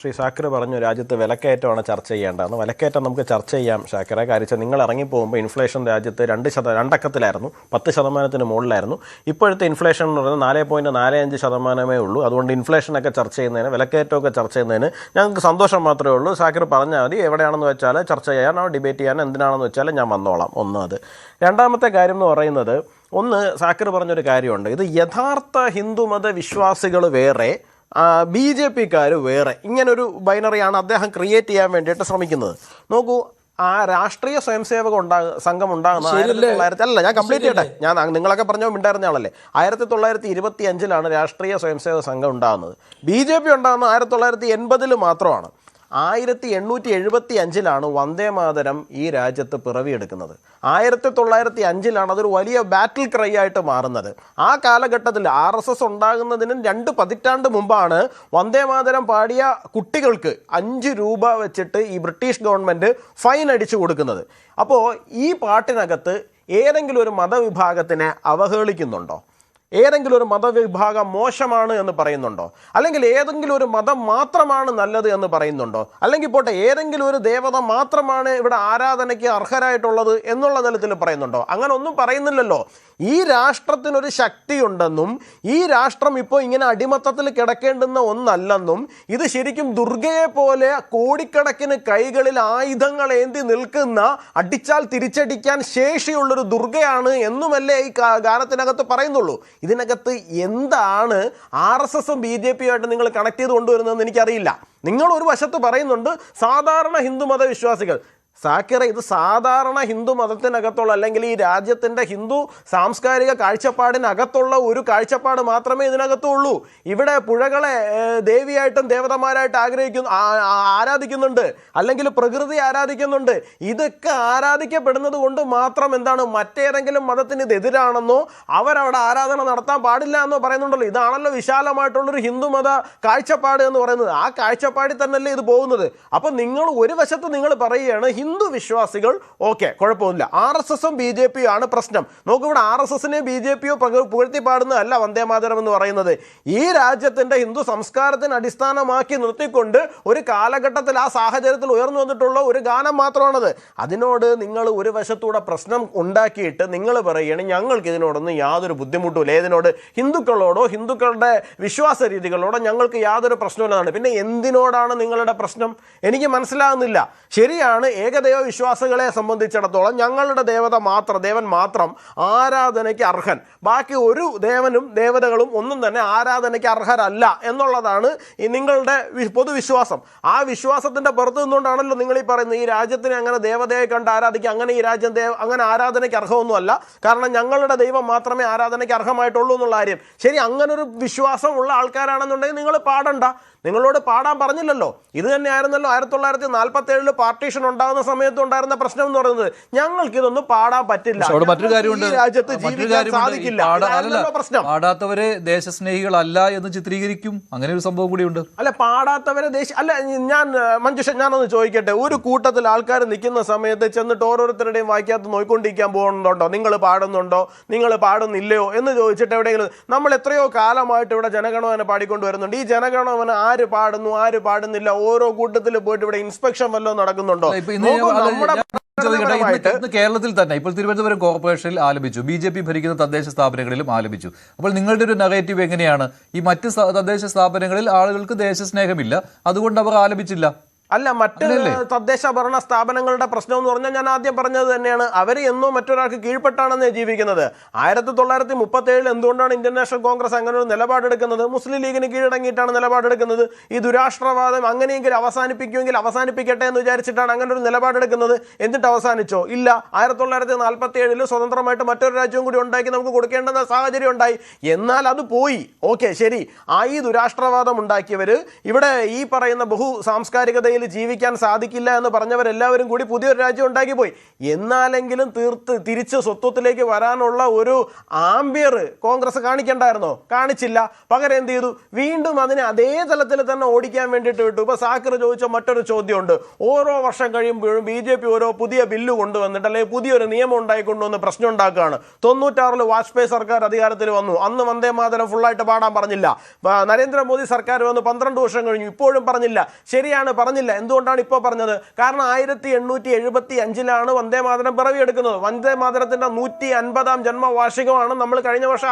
ശ്രീ ഷാക്കിർ പറഞ്ഞു രാജ്യത്ത് വിലക്കയറ്റമാണ് ചർച്ച ചെയ്യേണ്ടതെന്ന്. വിലക്കയറ്റം നമുക്ക് ചർച്ച ചെയ്യാം ഷാക്കിറെ. കാര്യം നിങ്ങൾ ഇറങ്ങിപ്പോകുമ്പോൾ ഇൻഫ്ലേഷൻ രാജ്യത്ത് 2% 10% മുകളിലായിരുന്നു. ഇപ്പോഴത്തെ ഇൻഫ്ലേഷൻ എന്ന് പറയുന്നത് 4.45% ഉള്ളൂ. അതുകൊണ്ട് ഇൻഫ്ലേഷനൊക്കെ ചർച്ച ചെയ്യുന്നതിന്, വിലക്കയറ്റമൊക്കെ ചർച്ച ചെയ്യുന്നതിന് ഞങ്ങൾക്ക് സന്തോഷം മാത്രമേ ഉള്ളൂ. ഷാക്കിർ പറഞ്ഞാൽ മതി, എവിടെയാണെന്ന് വെച്ചാൽ ചർച്ച ചെയ്യാനോ ഡിബേറ്റ് ചെയ്യാനോ എന്തിനാണെന്ന് വെച്ചാൽ ഞാൻ വന്നോളാം. അത്. രണ്ടാമത്തെ കാര്യം എന്ന് പറയുന്നത്, ഷാക്കിർ പറഞ്ഞൊരു കാര്യമുണ്ട്. ഇത് യഥാർത്ഥ ഹിന്ദുമത വിശ്വാസികൾ വേറെ, BJP-ക്കാർ വേറെ, ഇങ്ങനൊരു ബൈനറിയാണ് അദ്ദേഹം ക്രിയേറ്റ് ചെയ്യാൻ വേണ്ടിയിട്ട് ശ്രമിക്കുന്നത്. നോക്കൂ, ആ രാഷ്ട്രീയ സ്വയംസേവക സംഘം ഉണ്ടാകുന്ന 1900 അല്ല, ഞാൻ കംപ്ലീറ്റ് ചെയ്യട്ടെ. ഞാൻ നിങ്ങളൊക്കെ പറഞ്ഞോ ഉണ്ടായിരുന്ന ആളല്ലേ. 1925 രാഷ്ട്രീയ സ്വയംസേവക സംഘം ഉണ്ടാകുന്നത്. BJP ഉണ്ടാകുന്നത് 1980 മാത്രമാണ്. 1875 വന്ദേമാതരം ഈ രാജ്യത്ത് പിറവിയെടുക്കുന്നത്. 1905 അതൊരു വലിയ ബാറ്റിൽ ക്രൈ ആയിട്ട് മാറുന്നത്. ആ കാലഘട്ടത്തിൽ RSS ഉണ്ടാകുന്നതിന് 2 പതിറ്റാണ്ട് മുമ്പാണ് വന്ദേമാതരം പാടിയ കുട്ടികൾക്ക് 5 രൂപ വെച്ചിട്ട് ഈ ബ്രിട്ടീഷ് ഗവൺമെൻറ് ഫൈൻ അടിച്ചു കൊടുക്കുന്നത്. അപ്പോൾ ഈ പാട്ടിനകത്ത് ഏതെങ്കിലും ഒരു മതവിഭാഗത്തിനെ അവഹേളിക്കുന്നുണ്ടോ? ഏതെങ്കിലും ഒരു മതവിഭാഗം മോശമാണ് എന്ന് പറയുന്നുണ്ടോ? അല്ലെങ്കിൽ ഏതെങ്കിലും ഒരു മതം മാത്രമാണ് നല്ലത് എന്ന് പറയുന്നുണ്ടോ? അല്ലെങ്കിൽ പോട്ടെ, ഏതെങ്കിലും ഒരു ദേവത മാത്രമാണ് ഇവിടെ ആരാധനയ്ക്ക് അർഹരായിട്ടുള്ളത് എന്നുള്ള തലത്തിൽ പറയുന്നുണ്ടോ? അങ്ങനെ ഒന്നും പറയുന്നില്ലല്ലോ. ഈ രാഷ്ട്രത്തിനൊരു ശക്തിയുണ്ടെന്നും ഈ രാഷ്ട്രം ഇപ്പോൾ ഇങ്ങനെ അടിമത്തത്തിൽ കിടക്കേണ്ടുന്ന ഒന്നല്ലെന്നും ഇത് ശരിക്കും ദുർഗയെ പോലെ കോടിക്കണക്കിന് കൈകളിൽ ആയുധങ്ങൾ ഏന്തി നിൽക്കുന്ന, അടിച്ചാൽ തിരിച്ചടിക്കാൻ ശേഷിയുള്ളൊരു ദുർഗയാണ് എന്നുമല്ലേ ഈ ഗാനത്തിനകത്ത് പറയുന്നുള്ളൂ. ഇതിനകത്ത് എന്താണ് RSSും BJP-യുമായിട്ട് നിങ്ങൾ കണക്ട് ചെയ്ത് കൊണ്ടുവരുന്നതെന്ന് എനിക്കറിയില്ല. നിങ്ങൾ ഒരു വശത്ത് പറയുന്നുണ്ട് സാധാരണ ഹിന്ദുമത വിശ്വാസികൾ. ഷാക്കിറെ, ഇത് സാധാരണ ഹിന്ദു മതത്തിനകത്തുള്ള, അല്ലെങ്കിൽ ഈ രാജ്യത്തിൻ്റെ ഹിന്ദു സാംസ്കാരിക കാഴ്ചപ്പാടിനകത്തുള്ള ഒരു കാഴ്ചപ്പാട് മാത്രമേ ഇതിനകത്തുള്ളൂ. ഇവിടെ പുഴകളെ ദേവിയായിട്ടും ദേവതമാരായിട്ട് ആരാധിക്കുന്നുണ്ട്, അല്ലെങ്കിൽ പ്രകൃതി ആരാധിക്കുന്നുണ്ട്. ഇതൊക്കെ ആരാധിക്കപ്പെടുന്നത് കൊണ്ട് മാത്രം എന്താണ് മറ്റേതെങ്കിലും മതത്തിന് ഇത് എതിരാണെന്നോ അവരവിടെ ആരാധന നടത്താൻ പാടില്ല എന്നോ പറയുന്നുണ്ടല്ലോ. ഇതാണല്ലോ വിശാലമായിട്ടുള്ളൊരു ഹിന്ദുമത കാഴ്ചപ്പാട് എന്ന് പറയുന്നത്. ആ കാഴ്ചപ്പാടിൽ തന്നെയല്ലേ ഇത് പോകുന്നത്. അപ്പം നിങ്ങൾ ഒരു വശത്ത് നിങ്ങൾ പറയുകയാണ് ഹിന്ദു വിശ്വാസികൾ ഓക്കെ, കുഴപ്പമില്ല, RSSും BJP-യും ആണ് പ്രശ്നം. നോക്കൂ, ഇവിടെ RSSനെയോ BJP-യോ പുകഴ്ത്തി പാടുന്നതല്ല വന്ദേമാതരം എന്ന് പറയുന്നത്. ഈ രാജ്യത്തിൻ്റെ ഹിന്ദു സംസ്കാരത്തിന് അടിസ്ഥാനമാക്കി നിർത്തിക്കൊണ്ട് ഒരു കാലഘട്ടത്തിൽ ആ സാഹചര്യത്തിൽ ഉയർന്നു വന്നിട്ടുള്ള ഒരു ഗാനം മാത്രമാണത്. അതിനോട് നിങ്ങൾ ഒരു വശത്തൂടെ പ്രശ്നം ഉണ്ടാക്കിയിട്ട് നിങ്ങൾ പറയുകയാണ് ഞങ്ങൾക്ക് ഇതിനോടൊന്നും യാതൊരു ബുദ്ധിമുട്ടുമില്ല, ഏതിനോട്, ഹിന്ദുക്കളോടോ ഹിന്ദുക്കളുടെ വിശ്വാസ രീതികളോടോ ഞങ്ങൾക്ക് യാതൊരു പ്രശ്നമില്ലെന്നാണ്. പിന്നെ എന്തിനോടാണ് നിങ്ങളുടെ പ്രശ്നം? എനിക്ക് മനസ്സിലാകുന്നില്ല. ശരിയാണ്, ഏകദൈവ വിശ്വാസികളെ സംബന്ധിച്ചിടത്തോളം ഞങ്ങളുടെ ദേവൻ മാത്രം ആരാധനയ്ക്ക് അർഹൻ, ബാക്കി ഒരു ദേവനും ദേവതകളും ഒന്നും തന്നെ ആരാധനയ്ക്ക് അർഹരല്ല എന്നുള്ളതാണ് ഈ നിങ്ങളുടെ പൊതുവിശ്വാസം. ആ വിശ്വാസത്തിൻ്റെ പുറത്തു നിന്നുകൊണ്ടാണല്ലോ നിങ്ങൾ ഈ പറയുന്നത് ഈ രാജ്യത്തിനെ അങ്ങനെ ദേവതയെ കണ്ട് ആരാധിക്കുക, അങ്ങനെ ഈ രാജ്യം അങ്ങനെ ആരാധനയ്ക്ക് അർഹമൊന്നുമല്ല, കാരണം ഞങ്ങളുടെ ദൈവം മാത്രമേ ആരാധനയ്ക്ക് അർഹമായിട്ടുള്ളൂ എന്നുള്ള കാര്യം. ശരി, അങ്ങനൊരു വിശ്വാസം ഉള്ള ആൾക്കാരാണെന്നുണ്ടെങ്കിൽ നിങ്ങൾ പാടണ്ട, നിങ്ങളോട് പാടാൻ പറഞ്ഞില്ലല്ലോ. ഇത് തന്നെയായിരുന്നല്ലോ 1947 പാർട്ടീഷൻ ഉണ്ടാകുന്ന സമയത്ത് ഉണ്ടായിരുന്ന പ്രശ്നം എന്ന് പറയുന്നത്. ഞങ്ങൾക്കിതൊന്നും പാടാൻ പറ്റില്ല, രാജ്യത്ത് ജീവിക്കാൻ സാധിക്കില്ല, പ്രശ്നം. പാടാത്തവരെ ദേശസ്നേഹികളല്ല എന്ന് ചിത്രീകരിക്കും, അങ്ങനെ ഒരു സംഭവം കൂടിയുണ്ട്. അല്ല, പാടാത്തവരെ അല്ല, മഞ്ജുഷ ഞാനൊന്ന് ചോദിക്കട്ടെ, ഒരു കൂട്ടത്തിൽ ആൾക്കാർ നിൽക്കുന്ന സമയത്ത് ചെന്നിട്ട് ഓരോരുത്തരുടെയും വായിക്കാത്ത നോയിക്കൊണ്ടിരിക്കാൻ പോകുന്നുണ്ടോ? നിങ്ങൾ പാടുന്നുണ്ടോ, നിങ്ങൾ പാടുന്നില്ലയോ എന്ന് ചോദിച്ചിട്ട് എവിടെയെങ്കിലും? നമ്മൾ എത്രയോ കാലമായിട്ട് ഇവിടെ ജനഗണമന പാടിക്കൊണ്ട് വരുന്നുണ്ട്. ഈ ജനഗണമന ആര് പാടുന്നു ആര് പാടുന്നില്ല, ഓരോ കൂട്ടത്തിൽ പോയിട്ട് ഇവിടെ ഇൻസ്പെക്ഷൻ വല്ലതും നടക്കുന്നുണ്ടോ? കേരളത്തിൽ തന്നെ ഇപ്പോൾ തിരുവനന്തപുരം കോർപ്പറേഷനിൽ ആലപിച്ചു, BJP ഭരിക്കുന്ന തദ്ദേശ സ്ഥാപനങ്ങളിലും ആലപിച്ചു. അപ്പോൾ നിങ്ങളുടെ ഒരു നെഗറ്റീവ് എങ്ങനെയാണ്? ഈ മറ്റ് തദ്ദേശ സ്ഥാപനങ്ങളിൽ ആളുകൾക്ക് ദേശസ്നേഹമില്ല, അതുകൊണ്ട് അവർ ആലപിച്ചില്ല. അല്ല, മറ്റ് തദ്ദേശ ഭരണ സ്ഥാപനങ്ങളുടെ പ്രശ്നം എന്ന് പറഞ്ഞാൽ ഞാൻ ആദ്യം പറഞ്ഞത് തന്നെയാണ്, അവർ എന്നോ മറ്റൊരാൾക്ക് കീഴ്പ്പെട്ടാണെന്ന് ജീവിക്കുന്നത്. 1937 എന്തുകൊണ്ടാണ് ഇന്ത്യൻ നാഷണൽ കോൺഗ്രസ് അങ്ങനെ ഒരു നിലപാടെടുക്കുന്നത്? മുസ്ലിം ലീഗിന് കീഴടങ്ങിയിട്ടാണ് നിലപാടെടുക്കുന്നത്. ഈ ദുരാഷ്ട്രവാദം അങ്ങനെയെങ്കിലും അവസാനിപ്പിക്കുമെങ്കിൽ അവസാനിപ്പിക്കട്ടെ എന്ന് വിചാരിച്ചിട്ടാണ് അങ്ങനെ ഒരു നിലപാടെടുക്കുന്നത്. എന്നിട്ട് അവസാനിച്ചോ? ഇല്ല. 1947 സ്വതന്ത്രമായിട്ട് മറ്റൊരു രാജ്യവും കൂടി ഉണ്ടാക്കി നമുക്ക് കൊടുക്കേണ്ടുന്ന സാഹചര്യം ഉണ്ടായി. എന്നാൽ അത് പോയി. ഓക്കെ, ശരി. ഈ ദുരാഷ്ട്രവാദം ഉണ്ടാക്കിയവർ ഇവിടെ ഈ പറയുന്ന ബഹു സാംസ്കാരികതയിൽ ഇന്ത്യയിൽ ജീവിക്കാൻ സാധിക്കില്ല എന്ന് പറഞ്ഞവരെല്ലാവരും കൂടി പുതിയൊരു രാജ്യം ഉണ്ടാക്കി പോയി. എന്നാലെങ്കിലും തിരിച്ച് സ്വത്വത്തിലേക്ക് വരാനുള്ള ഒരു ആംബിയർ കോൺഗ്രസ് കാണിക്കണ്ടായിരുന്നോ? കാണിച്ചില്ല. പകരം എന്ത് ചെയ്തു? വീണ്ടും അതിനെ അതേ തലത്തിൽ തന്നെ ഓടിക്കാൻ വേണ്ടിയിട്ട് വിട്ടു. ഇപ്പൊ സാക്കിർ ചോദിച്ച മറ്റൊരു ചോദ്യമുണ്ട്. ഓരോ വർഷം കഴിയുമ്പോഴും BJP ഓരോ പുതിയ ബില്ല് കൊണ്ടുവന്നിട്ട് അല്ലെങ്കിൽ പുതിയൊരു നിയമം ഉണ്ടായിക്കൊണ്ടുവന്ന് പ്രശ്നം ഉണ്ടാക്കുകയാണ്. 96 വാജ്പേയി സർക്കാർ അധികാരത്തിൽ വന്നു. അന്ന് വന്ദേ മാതരം ഫുള്ളായിട്ട് പാടാൻ പറഞ്ഞില്ല. നരേന്ദ്രമോദി സർക്കാർ വന്ന് 12 വർഷം കഴിഞ്ഞു, ഇപ്പോഴും പറഞ്ഞില്ല. ശരിയാണ്, പറഞ്ഞില്ല. എന്തുകൊണ്ടാണ് ഇപ്പോൾ പറഞ്ഞത്? കാരണം 1875 വന്ദേ മാതരം പിറവിയെടുക്കുന്നത്. വന്ദേ മാതരത്തിന്റെ 150ാം ജന്മവാർഷികമാണ് നമ്മൾ കഴിഞ്ഞ വർഷം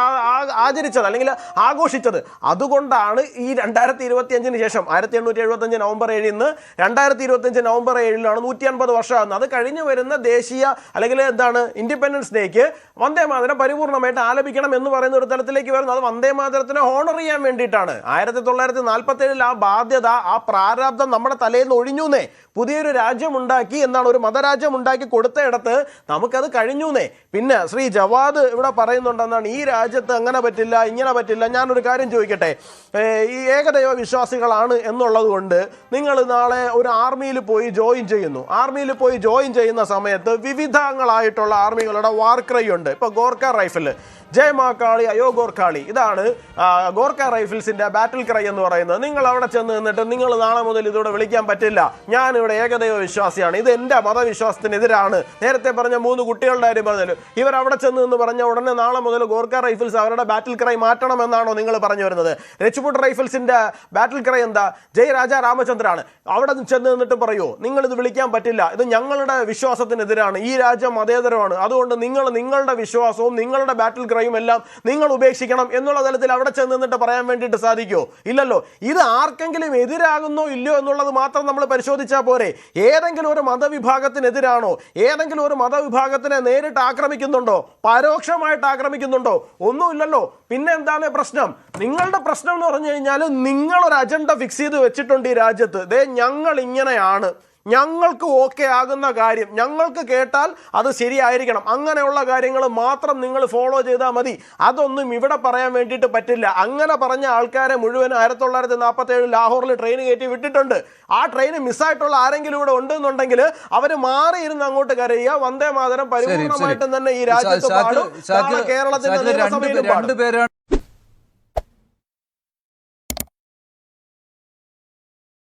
ആചരിച്ചത് അല്ലെങ്കിൽ ആഘോഷിച്ചത്. അതുകൊണ്ടാണ് ഈ 2025 ശേഷം 1875 നവംബർ 7 2025 നവംബർ 7 150 വർഷമാകുന്നത്. അത് കഴിഞ്ഞു വരുന്ന ദേശീയ അല്ലെങ്കിൽ എന്താണ് ഇൻഡിപെൻഡൻസ് ഡേക്ക് വന്ദേ മാതരം പരിപൂർണമായിട്ട് ആലപിക്കണം എന്ന് പറയുന്ന ഒരു തലത്തിലേക്ക് വരുന്നത്. അത് വന്ദേ മാതരത്തിനെ ഹോണർ ചെയ്യാൻ വേണ്ടിയിട്ടാണ്. 1947 ആ ബാധ്യത, ആ പ്രാരാബ്ദം നമ്മുടെ തലയിൽ നിന്ന് ഒഴിഞ്ഞൂന്നേ. പുതിയൊരു രാജ്യം ഉണ്ടാക്കി എന്നാണ്, ഒരു മതരാജ്യം ഉണ്ടാക്കി കൊടുത്തയിടത്ത് നമുക്കത് കഴിഞ്ഞൂന്നേ. പിന്നെ ശ്രീ ജവാദ് ഇവിടെ പറയുന്നുണ്ടെന്നാണ്, ഈ രാജ്യത്ത് അങ്ങനെ പറ്റില്ല, ഇങ്ങനെ പറ്റില്ല. ഞാനൊരു കാര്യം ചോദിക്കട്ടെ, ഈ ഏകദൈവ വിശ്വാസികളാണ് എന്നുള്ളത് കൊണ്ട് നിങ്ങൾ നാളെ ഒരു ആർമിയിൽ പോയി ജോയിൻ ചെയ്യുന്നു. ആർമിയിൽ പോയി ജോയിൻ ചെയ്യുന്ന സമയത്ത് വിവിധങ്ങളായിട്ടുള്ള ആർമികളുടെ വാർ ക്രൈ ഉണ്ട്. ഇപ്പൊ ഗോർഖ റൈഫിൾ, ജയ് മാ കാളി അയോ ഗോർഖാളി, ഇതാണ് ഗോർഖ റൈഫിൾസിന്റെ ബാറ്റിൽ ക്രൈ എന്ന് പറയുന്നത്. നിങ്ങൾ അവിടെ ചെന്ന് നിന്നിട്ട് നിങ്ങൾ നാളെ മുതൽ ഇതോടെ വിളിക്കാൻ പറ്റില്ല, ഞാനിവിടെ ഏകദൈവ വിശ്വാസിയാണ്, ഇത് എൻ്റെ മതവിശ്വാസത്തിനെതിരാണ്. നേരത്തെ പറഞ്ഞ 3 കുട്ടികളുടെ കാര്യം പറഞ്ഞാലും ഇവർ അവിടെ ചെന്ന് എന്ന് പറഞ്ഞ ഉടനെ നാളെ മുതൽ ഗോർഖ റൈഫിൾസ് അവരുടെ ബാറ്റിൽ ക്രൈ മാറ്റണമെന്നാണോ നിങ്ങൾ പറഞ്ഞു വരുന്നത്? രജ്പുട്ട് റൈഫിൾസിന്റെ ബാറ്റിൽ ക്രൈ എന്താ? ജയ് രാജ രാമചന്ദ്രാണ്. അവിടെ ചെന്ന് നിന്നിട്ട് പറയുമോ നിങ്ങൾ ഇത് വിളിക്കാൻ പറ്റില്ല, ഇത് ഞങ്ങളുടെ വിശ്വാസത്തിനെതിരാണ്, ഈ രാജ്യം മതേതരമാണ്, അതുകൊണ്ട് നിങ്ങൾ നിങ്ങളുടെ വിശ്വാസവും നിങ്ങളുടെ ബാറ്റിൽ ക്രൈയും എല്ലാം നിങ്ങൾ ഉപേക്ഷിക്കണം എന്നുള്ള തലത്തിൽ അവിടെ ചെന്ന് നിന്നിട്ട് പറയാൻ വേണ്ടിയിട്ട് സാധിക്കുമോ? ഇല്ലല്ലോ. ഇത് ആർക്കെങ്കിലും എതിരാകുന്നോ ഇല്ലയോ എന്നുള്ളത് മാത്രം നമ്മൾ പരിശോധിച്ചാൽ പോരെ. ഏതെങ്കിലും ഒരു മതവിഭാഗത്തിനെതിരാണോ? ഏതെങ്കിലും ഒരു മതവിഭാഗത്തിനെ നേരിട്ട് ആക്രമിക്കുന്നുണ്ടോ? പരോക്ഷമായിട്ട് ആക്രമിക്കുന്നുണ്ടോ? ഒന്നുമില്ലല്ലോ. പിന്നെ എന്താണ് പ്രശ്നം? നിങ്ങളുടെ പ്രശ്നം എന്ന് പറഞ്ഞു കഴിഞ്ഞാൽ നിങ്ങളൊരു അജണ്ട ഫിക്സ് ചെയ്ത് വെച്ചിട്ടുണ്ട് ഈ രാജ്യത്ത്. ദേ ഞങ്ങൾ ഇങ്ങനെയാണ്, ഞങ്ങൾക്ക് ഓക്കെ ആകുന്ന കാര്യം ഞങ്ങൾക്ക് കേട്ടാൽ അത് ശരിയായിരിക്കണം, അങ്ങനെയുള്ള കാര്യങ്ങൾ മാത്രം നിങ്ങൾ ഫോളോ ചെയ്താൽ മതി. അതൊന്നും ഇവിടെ പറയാൻ വേണ്ടിയിട്ട് പറ്റില്ല. അങ്ങനെ പറഞ്ഞ ആൾക്കാരെ മുഴുവൻ 1947 ലാഹോറിൽ ട്രെയിൻ കയറ്റി വിട്ടിട്ടുണ്ട്. ആ ട്രെയിൻ മിസ്സായിട്ടുള്ള ആരെങ്കിലും ഇവിടെ ഉണ്ടെന്നുണ്ടെങ്കിൽ അവർ മാറിയിരുന്ന് അങ്ങോട്ട് കരയുക, വന്ദേ മാതരം പരിപൂർണമായിട്ടും തന്നെ ഈ രാജ്യത്ത് പാടും, കേരളത്തിൽ